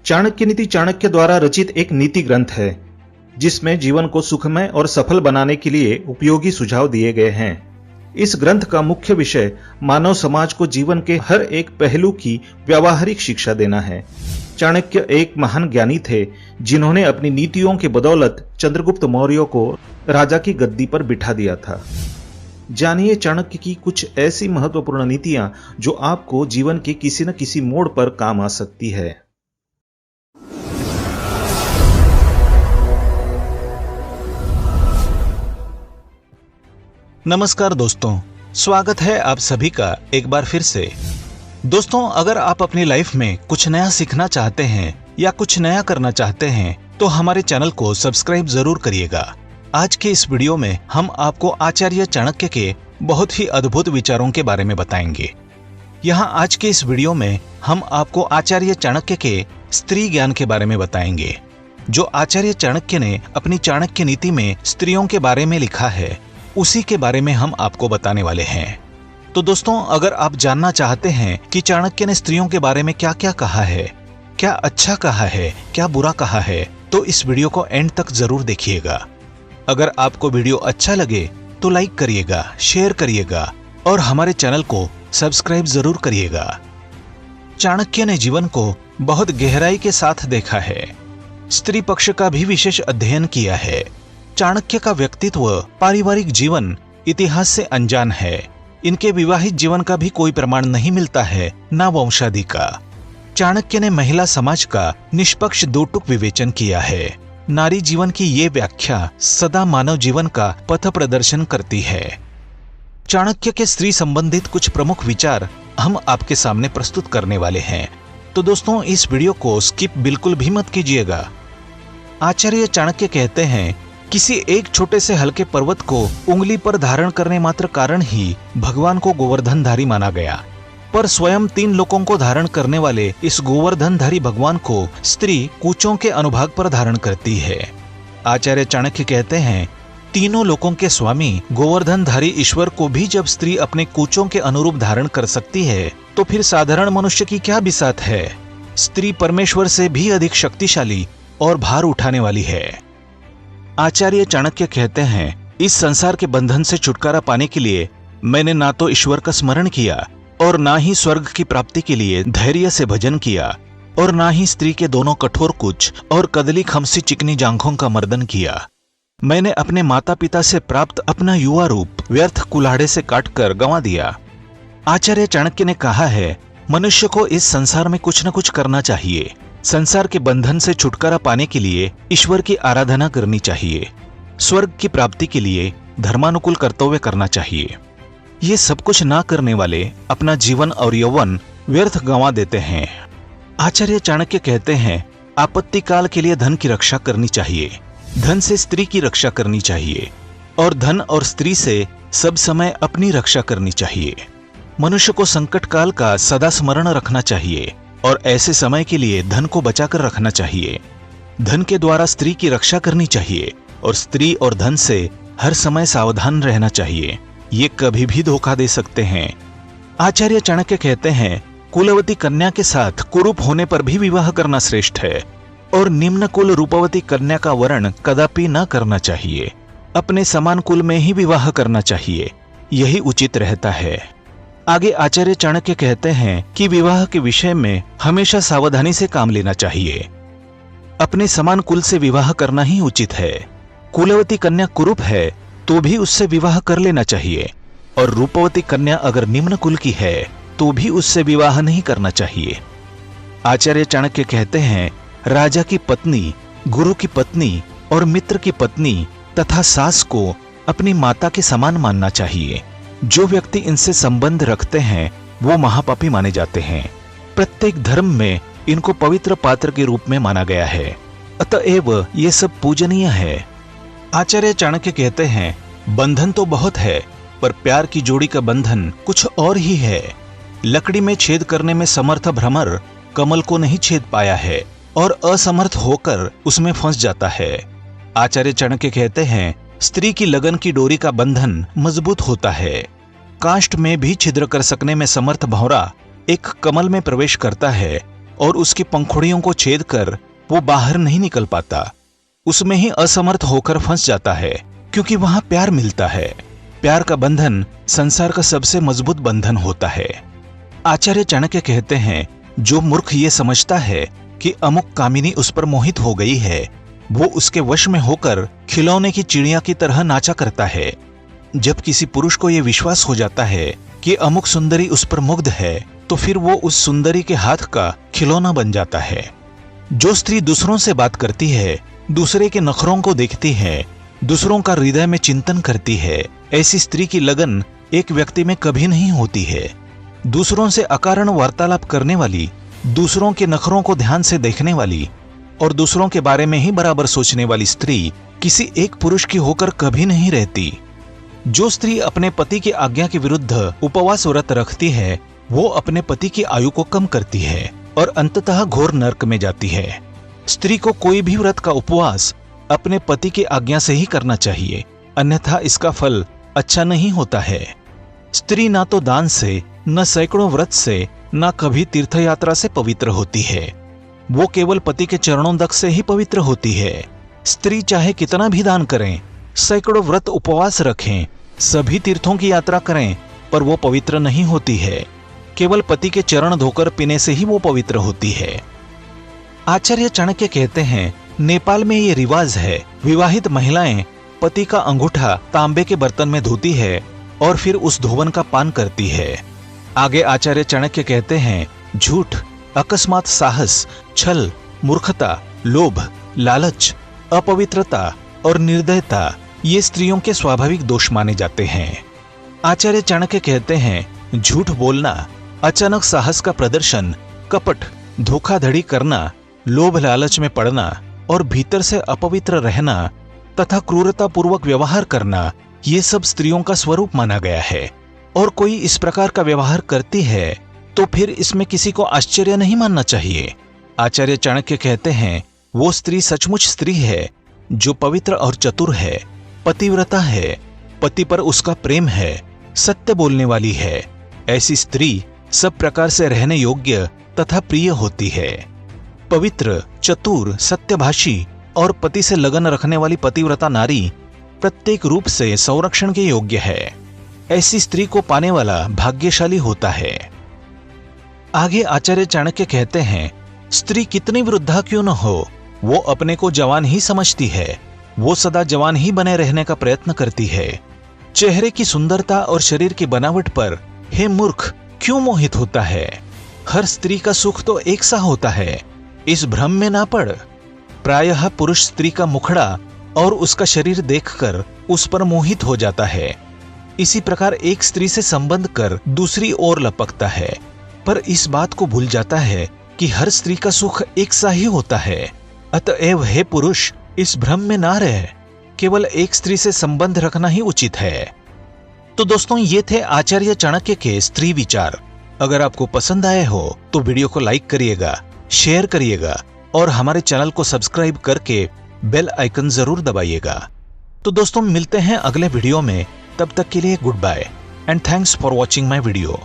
चाणक्य नीति चाणक्य द्वारा रचित एक नीति ग्रंथ है जिसमें जीवन को सुखमय और सफल बनाने के लिए उपयोगी सुझाव दिए गए हैं। इस ग्रंथ का मुख्य विषय मानव समाज को जीवन के हर एक पहलू की व्यावहारिक शिक्षा देना है। चाणक्य एक महान ज्ञानी थे जिन्होंने अपनी नीतियों के बदौलत चंद्रगुप्त मौर्य को राजा की गद्दी पर बिठा दिया था। जानिए चाणक्य की कुछ ऐसी महत्वपूर्ण नीतियां जो आपको जीवन के किसी न किसी मोड़ पर काम आ सकती है। नमस्कार दोस्तों, स्वागत है आप सभी का एक बार फिर से। दोस्तों, अगर आप अपनी लाइफ में कुछ नया सीखना चाहते हैं या कुछ नया करना चाहते हैं तो हमारे चैनल को सब्सक्राइब जरूर करिएगा। आज के इस वीडियो में हम आपको आचार्य चाणक्य के बहुत ही अद्भुत विचारों के बारे में बताएंगे। यहाँ आज के इस वीडियो में हम आपको आचार्य चाणक्य के स्त्री ज्ञान के बारे में बताएंगे, जो आचार्य चाणक्य ने अपनी चाणक्य नीति में स्त्रियों के बारे में लिखा है, उसी के बारे में हम आपको बताने वाले हैं। तो दोस्तों, अगर आप जानना चाहते हैं कि चाणक्य ने स्त्रियों के बारे में क्या क्या कहा है, क्या अच्छा कहा है, क्या बुरा कहा है, तो इस वीडियो को एंड तक जरूर देखिएगा। अगर आपको वीडियो अच्छा लगे तो लाइक करिएगा, शेयर करिएगा और हमारे चैनल को सब्सक्राइब जरूर करिएगा। चाणक्य ने जीवन को बहुत गहराई के साथ देखा है, स्त्री पक्ष का भी विशेष अध्ययन किया है। चाणक्य का व्यक्तित्व, पारिवारिक जीवन इतिहास से अनजान है। इनके विवाहित जीवन का भी कोई प्रमाण नहीं मिलता है, ना वंशादि का। चाणक्य ने महिला समाज का निष्पक्ष दो टूक विवेचन किया है। नारी जीवन की ये व्याख्या सदा मानव जीवन का पथ प्रदर्शन करती है। चाणक्य के स्त्री संबंधित कुछ प्रमुख विचार हम आपके सामने प्रस्तुत करने वाले हैं, तो दोस्तों इस वीडियो को स्किप बिल्कुल भी मत कीजिएगा। आचार्य चाणक्य कहते हैं, किसी एक छोटे से हल्के पर्वत को उंगली पर धारण करने मात्र कारण ही भगवान को गोवर्धनधारी माना गया, पर स्वयं 3 लोकों को धारण करने वाले इस गोवर्धनधारी भगवान को स्त्री कूचों के अनुभाग पर धारण करती है। आचार्य चाणक्य कहते हैं, तीनों लोकों के स्वामी गोवर्धनधारी ईश्वर को भी जब स्त्री अपने कूचों के अनुरूप धारण कर सकती है, तो फिर साधारण मनुष्य की क्या बिसात है। स्त्री परमेश्वर से भी अधिक शक्तिशाली और भार उठाने वाली है। आचार्य चाणक्य कहते हैं, इस संसार के बंधन से छुटकारा पाने के लिए मैंने ना तो ईश्वर का स्मरण किया और ना ही स्वर्ग की प्राप्ति के लिए धैर्य से भजन किया, और ना ही स्त्री के दोनों कठोर कुच और कदली खमसी चिकनी जांघों का मर्दन किया। मैंने अपने माता पिता से प्राप्त अपना युवा रूप व्यर्थ कुल्हाड़े से काटकर गंवा दिया। आचार्य चाणक्य ने कहा है, मनुष्य को इस संसार में कुछ न कुछ करना चाहिए। संसार के बंधन से छुटकारा पाने के लिए ईश्वर की आराधना करनी चाहिए। स्वर्ग की प्राप्ति के लिए धर्मानुकूल कर्तव्य करना चाहिए। ये सब कुछ ना करने वाले अपना जीवन और यौवन व्यर्थ गंवा देते हैं। आचार्य चाणक्य कहते हैं, आपत्ति काल के लिए धन की रक्षा करनी चाहिए, धन से स्त्री की रक्षा करनी चाहिए, और धन और स्त्री से सब समय अपनी रक्षा करनी चाहिए। मनुष्य को संकट काल का सदा स्मरण रखना चाहिए और ऐसे समय के लिए धन को बचाकर रखना चाहिए। धन के द्वारा स्त्री की रक्षा करनी चाहिए और स्त्री और धन से हर समय सावधान रहना चाहिए। ये कभी भी धोखा दे सकते हैं। आचार्य चाणक्य कहते हैं, कुलवती कन्या के साथ कुरूप होने पर भी विवाह करना श्रेष्ठ है और निम्न कुल रूपवती कन्या का वर्ण कदापि न करना चाहिए। अपने समान कुल में ही विवाह करना चाहिए, यही उचित रहता है। आगे आचार्य चाणक्य कहते हैं कि विवाह के विषय में हमेशा सावधानी से काम लेना चाहिए। अपने समान कुल से विवाह करना ही उचित है। कुलवती कन्या कुरूप है तो भी उससे विवाह कर लेना चाहिए, और रूपवती कन्या अगर निम्न कुल की है तो भी उससे विवाह नहीं करना चाहिए। आचार्य चाणक्य कहते हैं, राजा की पत्नी, गुरु की पत्नी और मित्र की पत्नी तथा सास को अपनी माता के समान मानना चाहिए। जो व्यक्ति इनसे संबंध रखते हैं वो महापापी माने जाते हैं। प्रत्येक धर्म में इनको पवित्र पात्र के रूप में माना गया है, अतएव ये सब पूजनीय है। आचार्य चाणक्य कहते हैं, बंधन तो बहुत है पर प्यार की जोड़ी का बंधन कुछ और ही है। लकड़ी में छेद करने में समर्थ भ्रमर कमल को नहीं छेद पाया है और असमर्थ होकर उसमें फंस जाता है। आचार्य चाणक्य कहते हैं, स्त्री की लगन की डोरी का बंधन मजबूत होता है। काष्ठ में भी छिद्र कर सकने में समर्थ भौरा एक कमल में प्रवेश करता है और उसकी पंखुड़ियों को छेद कर वो बाहर नहीं निकल पाता। उसमें ही असमर्थ होकर फंस जाता है, क्योंकि वहां प्यार मिलता है। प्यार का बंधन संसार का सबसे मजबूत बंधन होता है। आचार्य चाणक्य कहते हैं, जो मूर्ख ये समझता है कि अमुक कामिनी उस पर मोहित हो गई है, वो उसके वश में होकर खिलौने की चिड़िया की तरह नाचा करता है। जब किसी पुरुष को यह विश्वास हो जाता है कि अमुक सुंदरी उस पर मुग्ध है, तो फिर वो उस सुंदरी के हाथ का खिलौना बन जाता है। जो स्त्री दूसरों से बात करती है, दूसरे के नखरों को देखती है, दूसरों का हृदय में चिंतन करती है, ऐसी स्त्री की लगन एक व्यक्ति में कभी नहीं होती है। दूसरों से अकारण वार्तालाप करने वाली, दूसरों के नखरों को ध्यान से देखने वाली और दूसरों के बारे में ही बराबर सोचने वाली स्त्री किसी एक पुरुष की होकर कभी नहीं रहती। जो स्त्री अपने पति की आज्ञा के विरुद्ध उपवास व्रत रखती है, वो अपने पति की आयु को कम करती है और अंततः घोर नरक में जाती है। स्त्री को कोई भी व्रत का उपवास अपने पति की आज्ञा से ही करना चाहिए, अन्यथा इसका फल अच्छा नहीं होता है। स्त्री ना तो दान से, न सैकड़ों व्रत से, न कभी तीर्थ यात्रा से पवित्र होती है। वो केवल पति के चरणों तक से ही पवित्र होती है। स्त्री चाहे कितना भी दान करें, सैकड़ों व्रत उपवास रखें, सभी तीर्थों की यात्रा करें, पर वो पवित्र नहीं होती है। केवल पति के चरण धोकर पीने से ही वो पवित्र होती है। आचार्य चाणक्य कहते हैं, नेपाल में ये रिवाज है, विवाहित महिलाएं पति का अंगूठा तांबे के बर्तन में धोती है और फिर उस धोवन का पान करती है। आगे आचार्य चाणक्य कहते हैं, झूठ, अकस्मात साहस, छल, मूर्खता, लोभ, लालच, अपवित्रता और निर्दयता ये स्त्रियों के स्वाभाविक दोष माने जाते हैं। आचार्य चाणक्य कहते हैं, झूठ बोलना, अचानक साहस का प्रदर्शन, कपट, धोखाधड़ी करना, लोभ लालच में पड़ना और भीतर से अपवित्र रहना तथा क्रूरता पूर्वक व्यवहार करना, ये सब स्त्रियों का स्वरूप माना गया है। और कोई इस प्रकार का व्यवहार करती है तो फिर इसमें किसी को आश्चर्य नहीं मानना चाहिए। आचार्य चाणक्य कहते हैं, वो स्त्री सचमुच स्त्री है जो पवित्र और चतुर है, पतिव्रता है, पति पर उसका प्रेम है, सत्य बोलने वाली है। ऐसी स्त्री सब प्रकार से रहने योग्य तथा प्रिय होती है। पवित्र, चतुर, सत्यभाषी और पति से लगन रखने वाली पतिव्रता नारी प्रत्येक रूप से संरक्षण के योग्य है। ऐसी स्त्री को पाने वाला भाग्यशाली होता है। आगे आचार्य चाणक्य कहते हैं, स्त्री कितनी वृद्धा क्यों न हो, वो अपने को जवान ही समझती है। वो सदा जवान ही बने रहने का प्रयत्न करती है। चेहरे की सुंदरता और शरीर की बनावट पर हे मूर्ख क्यों मोहित होता है? हर स्त्री का सुख तो एक सा होता है, इस भ्रम में ना पड़। प्रायः पुरुष स्त्री का मुखड़ा और उसका शरीर देखकर उस पर मोहित हो जाता है। इसी प्रकार एक स्त्री से संबंध कर दूसरी ओर लपकता है, पर इस बात को भूल जाता है कि हर स्त्री का सुख एक सा ही होता है। अतएव हे पुरुष, इस भ्रम में ना रह, केवल एक स्त्री से संबंध रखना ही उचित है। तो दोस्तों, ये थे आचार्य चाणक्य के स्त्री विचार। अगर आपको पसंद आए हो तो वीडियो को लाइक करिएगा, शेयर करिएगा और हमारे चैनल को सब्सक्राइब करके बेल आइकन जरूर दबाइएगा। तो दोस्तों, मिलते हैं अगले वीडियो में। तब तक के लिए goodbye and thanks for watching my video.